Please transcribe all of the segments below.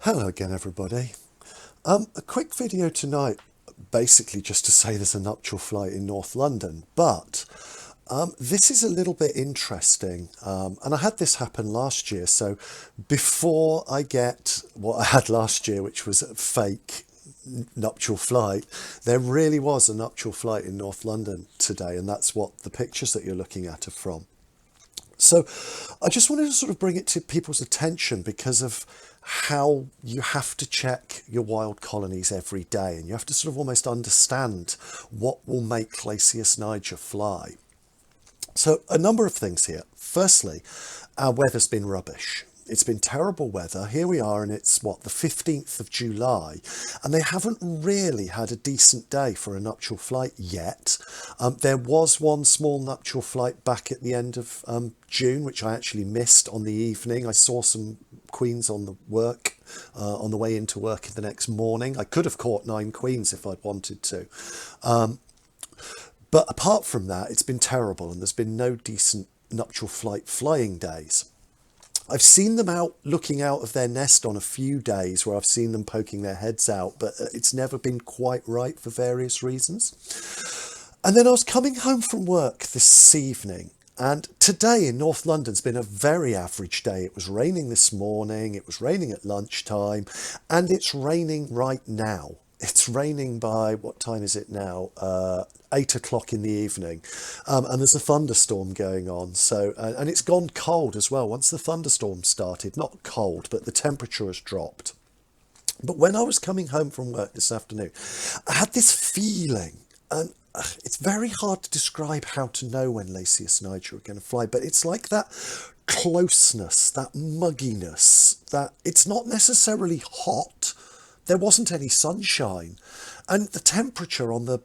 Hello again, everybody. A quick video tonight, basically just to say there's a nuptial flight in North London, but this is a little bit interesting, and I had this happen last year. So before I get what I had last year, which was a fake nuptial flight, there really was a nuptial flight in North London today, and that's what the pictures that you're looking at are from. So I just wanted to sort of bring it to people's attention because of how you have to check your wild colonies every day, and you have to sort of almost understand what will make Glacius niger fly. So a number of things here. Firstly, our weather's been rubbish. It's been terrible weather. Here we are, and it's what, the 15th of July, and they haven't really had a decent day for a nuptial flight yet. There was one small nuptial flight back at the end of June, which I actually missed on the evening. I saw some queens on the way into work the next morning. I could have caught 9 queens if I'd wanted to. But apart from that, it's been terrible, and there's been no decent nuptial flight flying days. I've seen them out looking out of their nest on a few days where I've seen them poking their heads out, but it's never been quite right for various reasons. And then I was coming home from work this evening, and today in North London's been a very average day. It was raining this morning, it was raining at lunchtime, and it's raining right now. It's raining by, what time is it now? 8 o'clock in the evening, and there's a thunderstorm going on. So, and it's gone cold as well. Once the thunderstorm started, not cold, but the temperature has dropped. But when I was coming home from work this afternoon, I had this feeling, and it's very hard to describe how to know when Glacius niger are going to fly, but it's like that closeness, that mugginess, that it's not necessarily hot. There wasn't any sunshine, and the temperature on the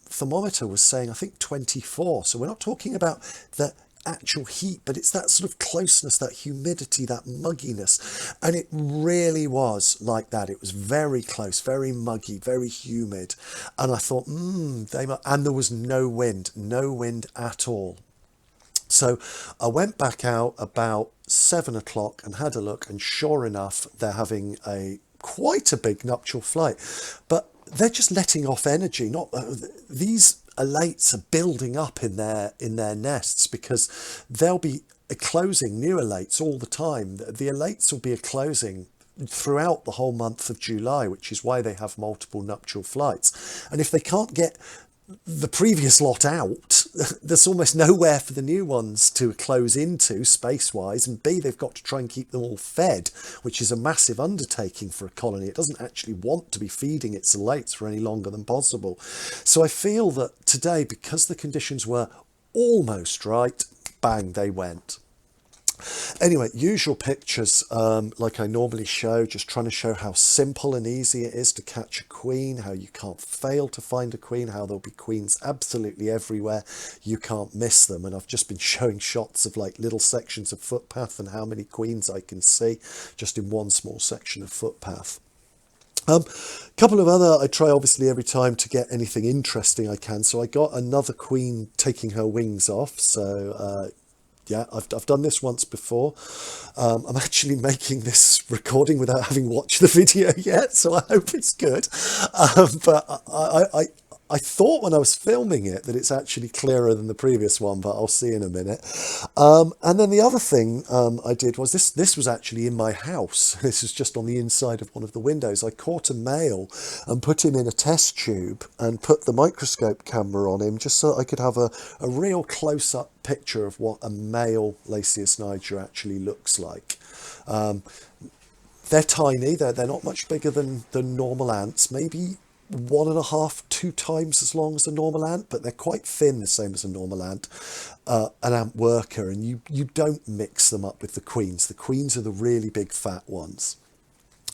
thermometer was saying, I think, 24. So we're not talking about the actual heat, but it's that sort of closeness, that humidity, that mugginess, and it really was like that. It was very close, very muggy, very humid, and I thought, and there was no wind at all. So I went back out about 7 o'clock and had a look, and sure enough, they're having quite a big nuptial flight, but they're just letting off energy. Not these elates are building up in their nests, because they'll be eclosing new elates all the time. The elates will be eclosing throughout the whole month of July, which is why they have multiple nuptial flights. And if they can't get the previous lot out, there's almost nowhere for the new ones to close into space-wise, and B, they've got to try and keep them all fed, which is a massive undertaking for a colony. It doesn't actually want to be feeding its elates for any longer than possible. So I feel that today, because the conditions were almost right, bang, they went. Anyway, usual pictures, like I normally show, just trying to show how simple and easy it is to catch a queen, how you can't fail to find a queen, how there'll be queens absolutely everywhere, you can't miss them. And I've just been showing shots of like little sections of footpath and how many queens I can see just in one small section of footpath. Couple of other, I try obviously every time to get anything interesting I can. So I got another queen taking her wings off. So yeah, I've done this once before. I'm actually making this recording without having watched the video yet, so I hope it's good. But I thought when I was filming it that it's actually clearer than the previous one, but I'll see in a minute. And then the other thing I did was this was actually in my house. This is just on the inside of one of the windows. I caught a male and put him in a test tube and put the microscope camera on him just so I could have a real close-up picture of what a male Glacius niger actually looks like. They're tiny. They're not much bigger than normal ants, maybe 1.5, 2 times as long as a normal ant, but they're quite thin, the same as a normal ant, an ant worker, and you don't mix them up with the queens. The queens are the really big fat ones.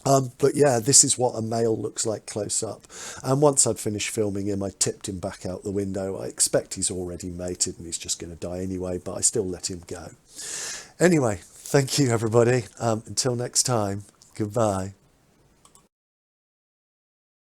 But yeah, this is what a male looks like close up. And once I'd finished filming him, I tipped him back out the window. I expect he's already mated and he's just going to die anyway, but I still let him go. Anyway, thank you everybody. Until next time, goodbye.